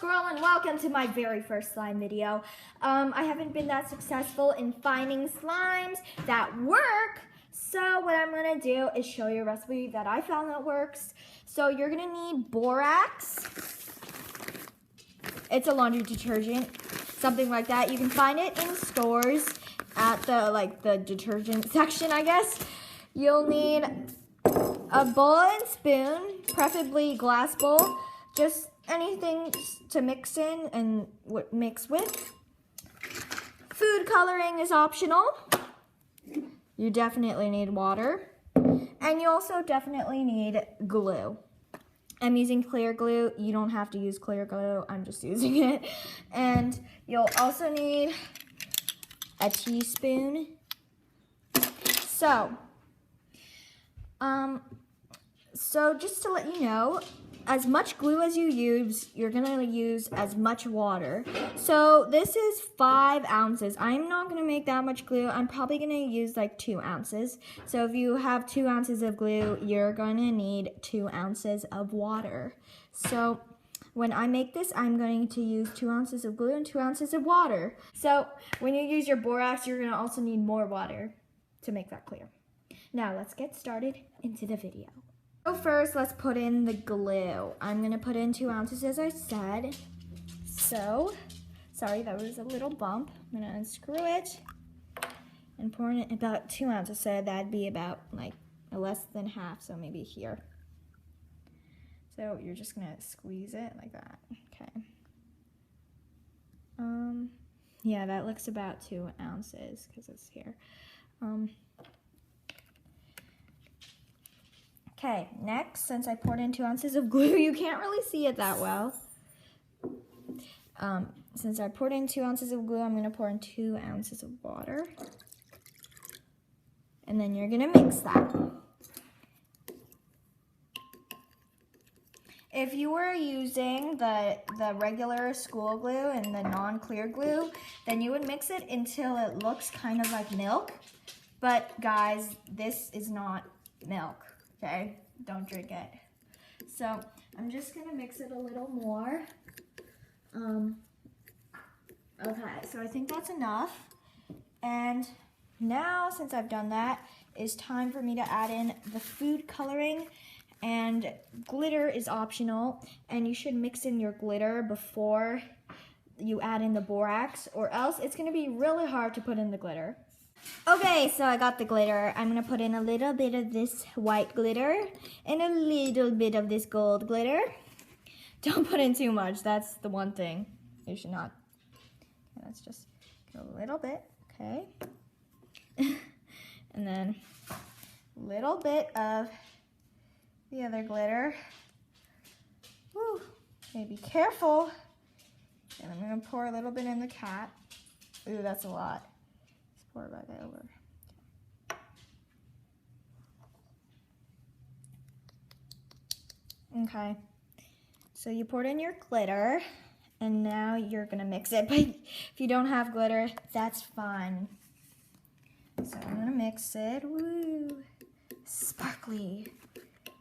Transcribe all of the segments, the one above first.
Squirrel, and welcome to my very first slime video. I haven't been that successful in finding slimes that work, so what I'm gonna do is show you a recipe that I found that works. So you're gonna need borax. It's a laundry detergent, something like that. You can find it in stores at the detergent section, I guess. You'll need a bowl and spoon, preferably glass bowl, just anything to mix in and mix with. Food coloring is optional. You definitely need water. And you also definitely need glue. I'm using clear glue. You don't have to use clear glue. I'm just using it. And you'll also need a teaspoon. So just to let you know, as much glue as you use, you're gonna use as much water. So this is 5 ounces. I'm not gonna make that much glue. I'm probably gonna use like 2 ounces. So if you have 2 ounces of glue, you're gonna need 2 ounces of water. So when I make this, I'm going to use 2 ounces of glue and 2 ounces of water. So when you use your borax, you're gonna also need more water to make that clear. Now let's get started into the video. So first, let's put in the glue. I'm gonna put in 2 ounces as I said. So, sorry, that was a little bump. I'm gonna unscrew it and pour in about 2 ounces. So that'd be about like less than half, so maybe here. So you're just gonna squeeze it like that, okay. Yeah, that looks about 2 ounces because it's here. Okay, next, since I poured in 2 ounces of glue, you can't really see it that well. Since I poured in 2 ounces of glue, I'm gonna pour in 2 ounces of water. And then you're gonna mix that. If you were using the regular school glue and the non-clear glue, then you would mix it until it looks kind of like milk. But guys, this is not milk. Okay, don't drink it. So I'm just gonna mix it a little more. Okay, so I think that's enough. And now, since I've done that, it's time for me to add in the food coloring. And glitter is optional, and you should mix in your glitter before you add in the borax, or else it's gonna be really hard to put in the glitter. Okay, so I got the glitter. I'm gonna put in a little bit of this white glitter and a little bit of this gold glitter. Don't put in too much, that's the one thing you should not. Okay, let's just get a little bit, okay? And then a little bit of the other glitter. Woo, okay, be careful. And I'm gonna pour a little bit in the cat. Ooh, that's a lot. Pour it back over. Okay, so you poured in your glitter, and now you're gonna mix it. But if you don't have glitter, that's fine. So I'm gonna mix it. Woo, sparkly.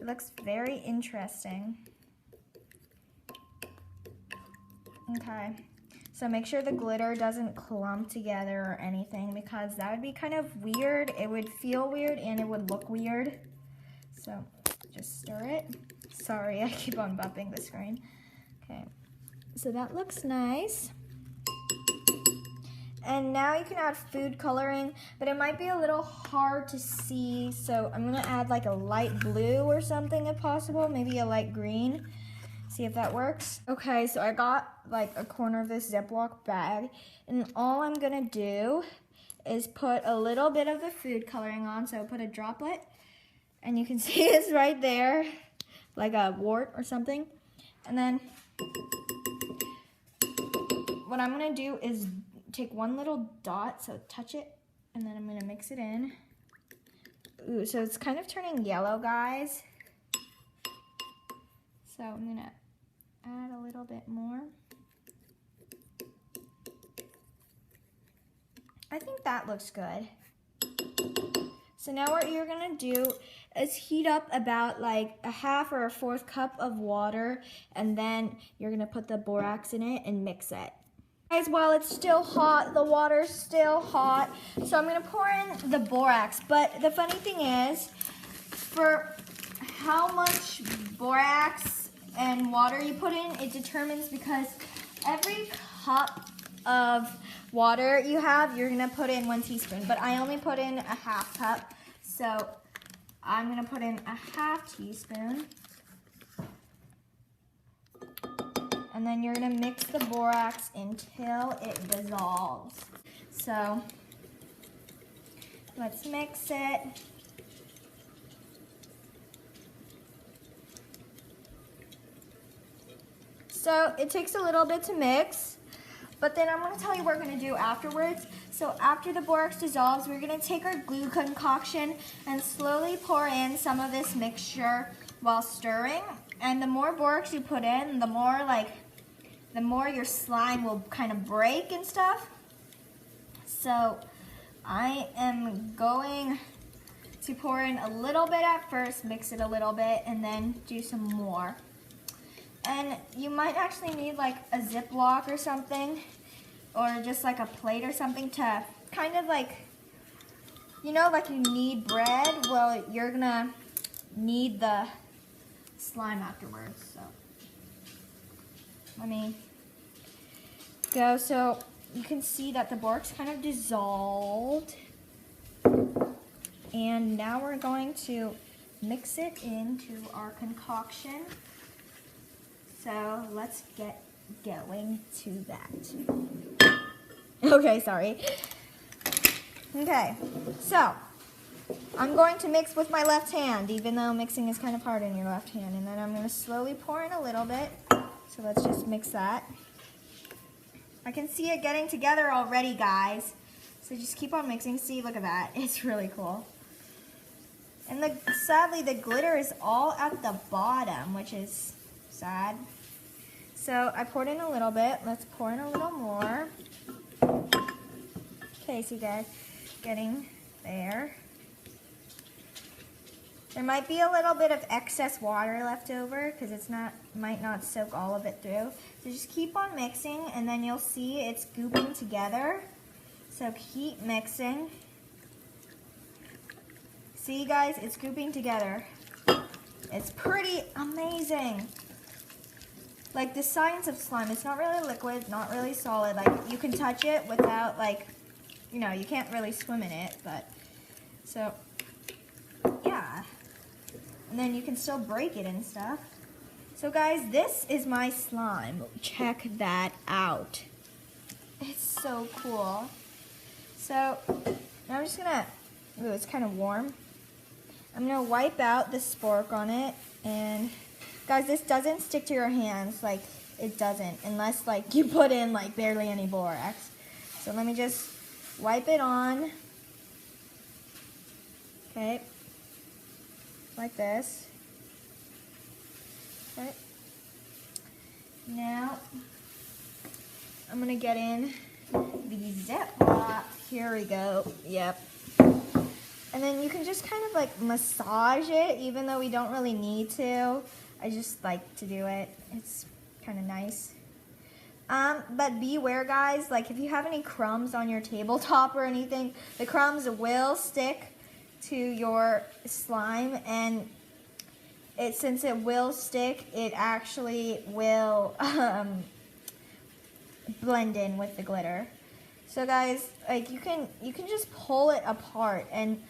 It looks very interesting. Okay. So make sure the glitter doesn't clump together or anything, because that would be kind of weird. It would feel weird and it would look weird. So just stir it. Sorry, I keep on bumping the screen. Okay, so that looks nice. And now you can add food coloring, but it might be a little hard to see. So I'm gonna add like a light blue or something if possible, maybe a light green. See if that works. Okay, so I got like a corner of this Ziploc bag, and all I'm gonna do is put a little bit of the food coloring on. So put a droplet, and you can see it's right there, like a wart or something. And then what I'm gonna do is take one little dot, so touch it, and then I'm gonna mix it in. Ooh, so it's kind of turning yellow, guys. So I'm gonna add a little bit more. I think that looks good. So now what you're gonna do is heat up about like a half or a fourth cup of water, and then you're gonna put the borax in it and mix it. Guys, while it's still hot, the water's still hot, so I'm gonna pour in the borax. But the funny thing is, for how much borax and water you put in, it determines, because every cup of water you have, you're gonna put in 1 teaspoon, but I only put in a half cup, so I'm gonna put in a half teaspoon. And then you're gonna mix the borax until it dissolves. So let's mix it. So it takes a little bit to mix, but then I'm gonna tell you what we're gonna do afterwards. So after the borax dissolves, we're gonna take our glue concoction and slowly pour in some of this mixture while stirring. And the more borax you put in, the more your slime will kind of break and stuff. So I am going to pour in a little bit at first, mix it a little bit, and then do some more. And you might actually need like a Ziploc or something, or just like a plate or something to kind of like, you know, like you knead bread. Well, you're gonna knead the slime afterwards. So let me go. So you can see that the borax kind of dissolved. And now we're going to mix it into our concoction. So let's get going to that. Okay, sorry. Okay, so I'm going to mix with my left hand, even though mixing is kind of hard in your left hand. And then I'm going to slowly pour in a little bit. So let's just mix that. I can see it getting together already, guys. So just keep on mixing. See, look at that. It's really cool. And sadly, the glitter is all at the bottom, which is sad. So I poured in a little bit. Let's pour in a little more. Okay, so you guys getting there. There might be a little bit of excess water left over because might not soak all of it through. So just keep on mixing, and then you'll see it's gooping together. So keep mixing. See, guys, it's gooping together. It's pretty amazing. Like the science of slime, it's not really liquid, not really solid. Like you can touch it without, like, you know, you can't really swim in it, but so yeah. And then you can still break it and stuff. So guys, this is my slime. Check that out. It's so cool. So now I'm just gonna, ooh, it's kind of warm. I'm gonna wipe out the spork on it, and guys, this doesn't stick to your hands, like it doesn't, unless like you put in like barely any borax. So let me just wipe it on. Okay. Like this. Okay. Now I'm gonna get in the Ziploc. Here we go. Yep. And then you can just kind of like massage it, even though we don't really need to. I just like to do it. It's kind of nice. But beware, guys, like if you have any crumbs on your tabletop or anything, the crumbs will stick to your slime, and since it will stick, it actually will blend in with the glitter. So guys, like you can just pull it apart, and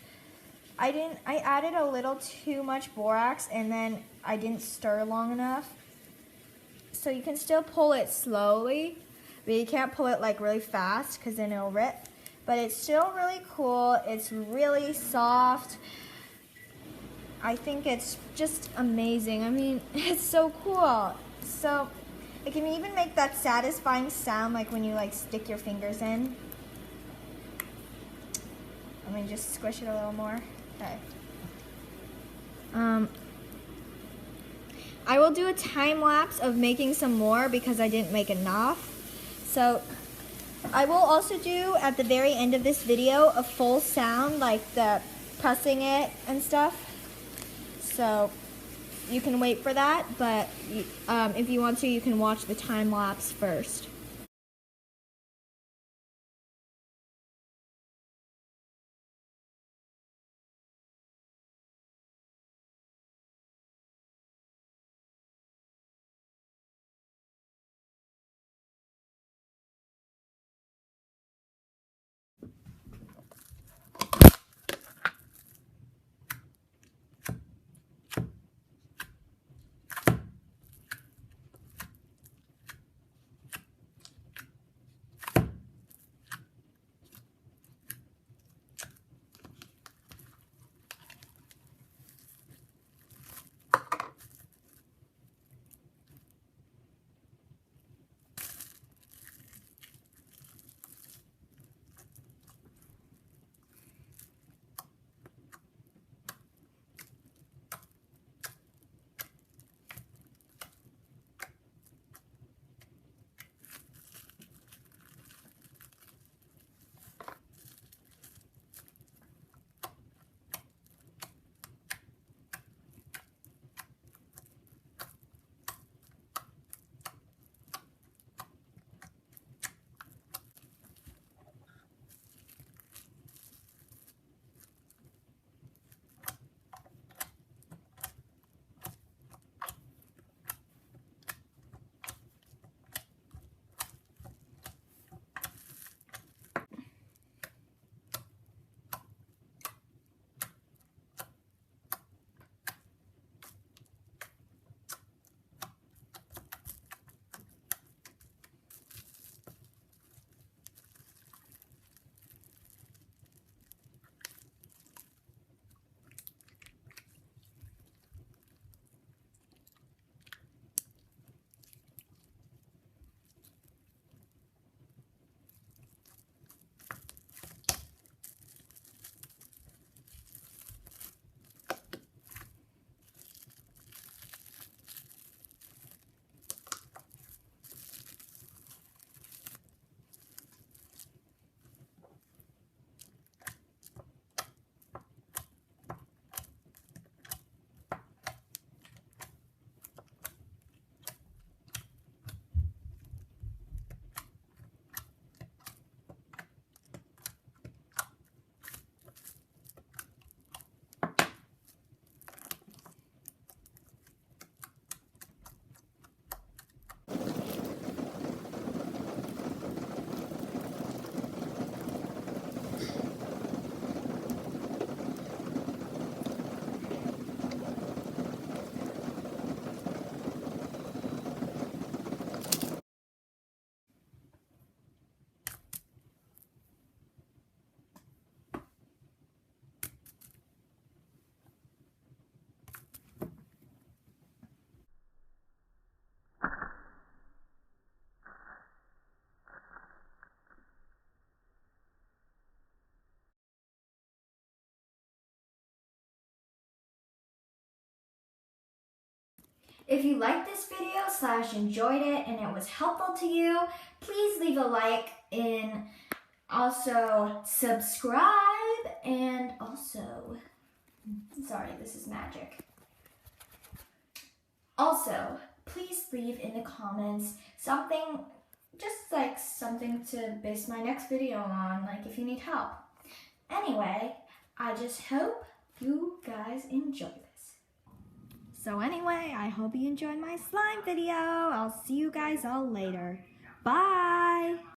I added a little too much borax, and then I didn't stir long enough. So you can still pull it slowly, but you can't pull it like really fast because then it'll rip. But it's still really cool. It's really soft. I think it's just amazing. I mean, it's so cool. So it can even make that satisfying sound like when you like stick your fingers in. Let me just squish it a little more. Okay. I will do a time lapse of making some more because I didn't make enough. So I will also do at the very end of this video a full sound, like the pressing it and stuff. So you can wait for that, but if you want to, you can watch the time lapse first. If you liked this video / enjoyed it and it was helpful to you, please leave a like and also subscribe, and also, sorry, this is magic. Also, please leave in the comments something, just like something to base my next video on, like if you need help. Anyway, I just hope you guys enjoy this. So anyway, I hope you enjoyed my slime video. I'll see you guys all later. Bye!